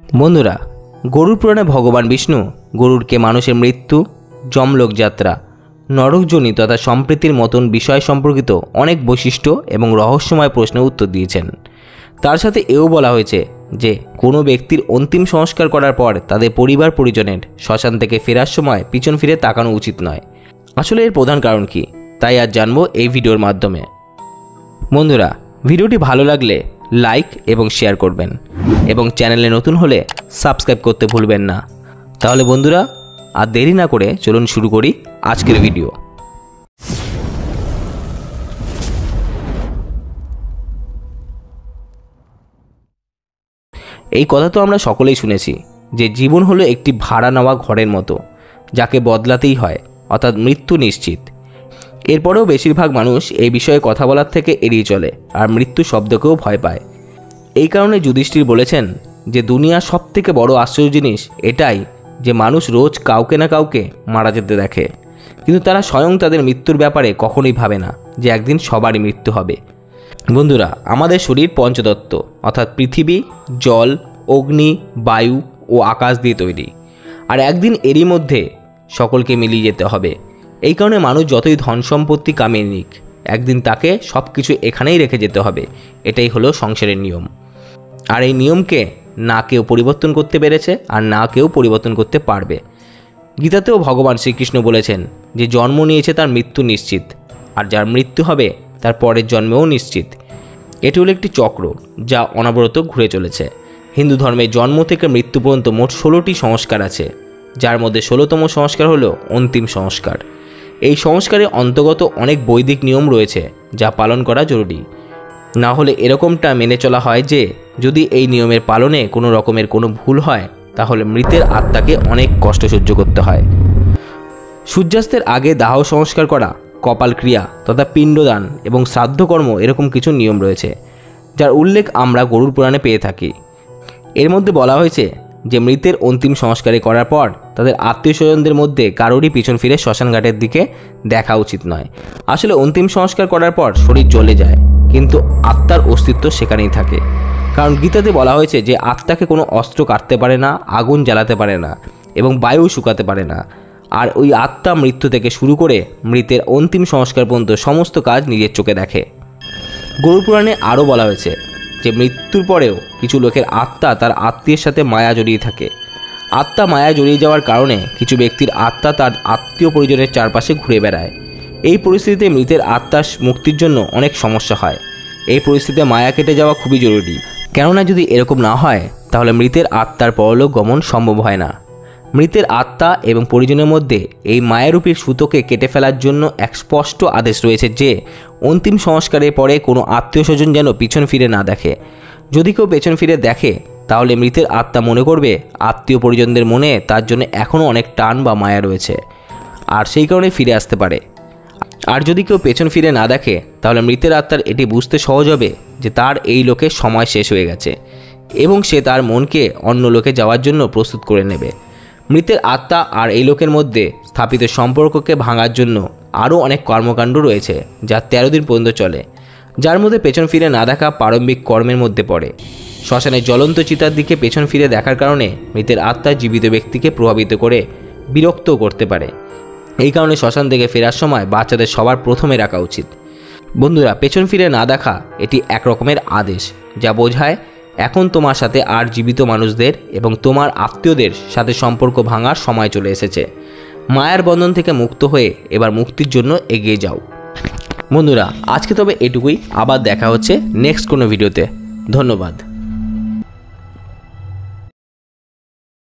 বন্ধুরা, গরুর পুরাণে ভগবান বিষ্ণু গরুরকে মানুষের মৃত্যু, যমলোক যাত্রা, নরকজনি তথা সম্প্রীতির মতন বিষয় সম্পর্কিত অনেক বৈশিষ্ট্য এবং রহস্যময় প্রশ্নের উত্তর দিয়েছেন। তার সাথে এও বলা হয়েছে যে কোনো ব্যক্তির অন্তিম সংস্কার করার পর তাদের পরিবার পরিজনের শ্মশান থেকে ফেরার সময় পিছন ফিরে তাকানো উচিত নয়। আসলে এর প্রধান কারণ কি, তাই আজ জানবো এই ভিডিওর মাধ্যমে। বন্ধুরা, ভিডিওটি ভালো লাগলে লাইক এবং শেয়ার করবেন এবং চ্যানেলে নতুন হলে সাবস্ক্রাইব করতে ভুলবেন না। তাহলে বন্ধুরা, আর দেরি না করে চলুন শুরু করি আজকের ভিডিও। এই কথা তো আমরা সকলেই শুনেছি যে জীবন হলো একটি ভাড়া নেওয়া ঘরের মতো, যাকে বদলাতেই হয়, অর্থাৎ মৃত্যু নিশ্চিত। এরপরেও বেশিরভাগ মানুষ এই বিষয়ে কথা বলার থেকে এড়িয়ে চলে আর মৃত্যু শব্দকেও ভয় পায়। এই কারণে যুধিষ্ঠির বলেছেন যে দুনিয়ার সবথেকে বড় আশ্চর্য জিনিস এটাই যে মানুষ রোজ কাউকে না কাউকে মারা যেতে দেখে, কিন্তু তারা স্বয়ং তাদের মৃত্যুর ব্যাপারে কখনোই ভাবে না যে একদিন সবারই মৃত্যু হবে। বন্ধুরা, আমাদের শরীর পঞ্চতত্ত্ব অর্থাৎ পৃথিবী, জল, অগ্নি, বায়ু ও আকাশ দিয়ে তৈরি, আর একদিন এরই মধ্যে সকলকে মিলিয়ে যেতে হবে। এই কারণে মানুষ যতই ধন সম্পত্তি কামিয়ে নিক, একদিন তাকে সব কিছু এখানেই রেখে যেতে হবে। এটাই হলো সংসারের নিয়ম, আর এই নিয়মকে না কেউ পরিবর্তন করতে পেরেছে আর না কেউ পরিবর্তন করতে পারবে। গীতাতেও ভগবান শ্রীকৃষ্ণ বলেছেন যে জন্ম নিয়েছে তার মৃত্যু নিশ্চিত, আর যার মৃত্যু হবে তার পরের জন্মেও নিশ্চিত। এটি হলো একটি চক্র যা অনবরত ঘুরে চলেছে। হিন্দু ধর্মে জন্ম থেকে মৃত্যু পর্যন্ত মোট 16টি সংস্কার আছে, যার মধ্যে 16তম সংস্কার হলো অন্তিম সংস্কার। এই সংস্কারে অন্তর্গত অনেক বৈদিক নিয়ম রয়েছে যা পালন করা জরুরি। না হলে এরকমটা মেনে চলা হয় যে যদি এই নিয়মের পালনে কোনো রকমের কোনো ভুল হয় তাহলে মৃতের আত্মাকে অনেক কষ্ট সহ্য করতে হয়। সূর্যাস্তের আগে দাহ সংস্কার করা, কপাল ক্রিয়া তথা পিণ্ডদান এবং শ্রাদ্ধকর্ম এরকম কিছু নিয়ম রয়েছে, যার উল্লেখ আমরা গরুর পুরাণে পেয়ে থাকি। এর মধ্যে বলা হয়েছে যে মৃতের অন্তিম সংস্কারে করার পর তাদের আত্মীয় স্বজনদের মধ্যে কারোরই পিছন ফিরে শ্মশানঘাটের দিকে দেখা উচিত নয়। আসলে অন্তিম সংস্কার করার পর শরীর চলে যায়, কিন্তু আত্মার অস্তিত্ব সেখানেই থাকে। কারণ গীতাতে বলা হয়েছে যে আত্মাকে কোনো অস্ত্র কাটতে পারে না, আগুন জ্বালাতে পারে না এবং বায়ু শুকাতে পারে না। আর ওই আত্মা মৃত্যু থেকে শুরু করে মৃতের অন্তিম সংস্কার পর্যন্ত সমস্ত কাজ নিজের চোখে দেখে। গরুর পুরাণে আরও বলা হয়েছে যে মৃত্যুর পরেও কিছু লোকের আত্মা তার আত্মীয়ের সাথে মায়া জড়িয়ে থাকে। আত্মা মায়া জড়িয়ে যাওয়ার কারণে কিছু ব্যক্তির আত্মা তার আত্মীয় পরিজনের চারপাশে ঘুরে বেড়ায়। এই পরিস্থিতিতে মৃতের আত্মার মুক্তির জন্য অনেক সমস্যা হয়। এই পরিস্থিতিতে মায়া কেটে যাওয়া খুবই জরুরি, কেননা যদি এরকম না হয় তাহলে মৃতের আত্মার পরলোক গমন সম্ভব হয় না। মৃতের আত্মা এবং পরিজনের মধ্যে এই মায়ারূপীর সুতোকে কেটে ফেলার জন্য এক স্পষ্ট আদেশ রয়েছে যে অন্তিম সংস্কারের পরে কোনো আত্মীয় স্বজন যেন পিছন ফিরে না দেখে। যদি কেউ পেছন ফিরে দেখে তাহলে মৃতের আত্মা মনে করবে আত্মীয় পরিজনদের মনে তার জন্য এখনও অনেক টান বা মায়া রয়েছে, আর সেই কারণে ফিরে আসতে পারে। আর যদি কেউ পেছন ফিরে না দেখে তাহলে মৃতের আত্মার এটি বুঝতে সহজ হবে যে তার এই লোকের সময় শেষ হয়ে গেছে এবং সে তার মনকে অন্য লোকে যাওয়ার জন্য প্রস্তুত করে নেবে। মৃতের আত্মা আর এই লোকের মধ্যে স্থাপিত সম্পর্ককে ভাঙার জন্য আরও অনেক কর্মকাণ্ড রয়েছে যা 13 দিন পর্যন্ত চলে, যার মধ্যে পেছন ফিরে না দেখা প্রারম্ভিক কর্মের মধ্যে পড়ে। শ্মশানে জ্বলন্ত চিতার দিকে পেছন ফিরে দেখার কারণে মৃতের আত্মা জীবিত ব্যক্তিকে প্রভাবিত করে বিরক্তও করতে পারে। এই কারণে শ্মশান থেকে ফেরার সময় বাচ্চাদের সবার প্রথমে রাখা উচিত। বন্ধুরা, পেছন ফিরে না দেখা এটি এক রকমের আদেশ, যা বোঝায় এখন তোমার সাথে আর জীবিত মানুষদের এবং তোমার আত্মীয়দের সাথে সম্পর্ক ভাঙার সময় চলে এসেছে। মায়ার বন্ধন থেকে মুক্ত হয়ে এবার মুক্তির জন্য এগিয়ে যাও। বন্ধুরা, আজকে তবে এটুকুই। আবার দেখা হচ্ছে নেক্সট কোনো ভিডিওতে। ধন্যবাদ।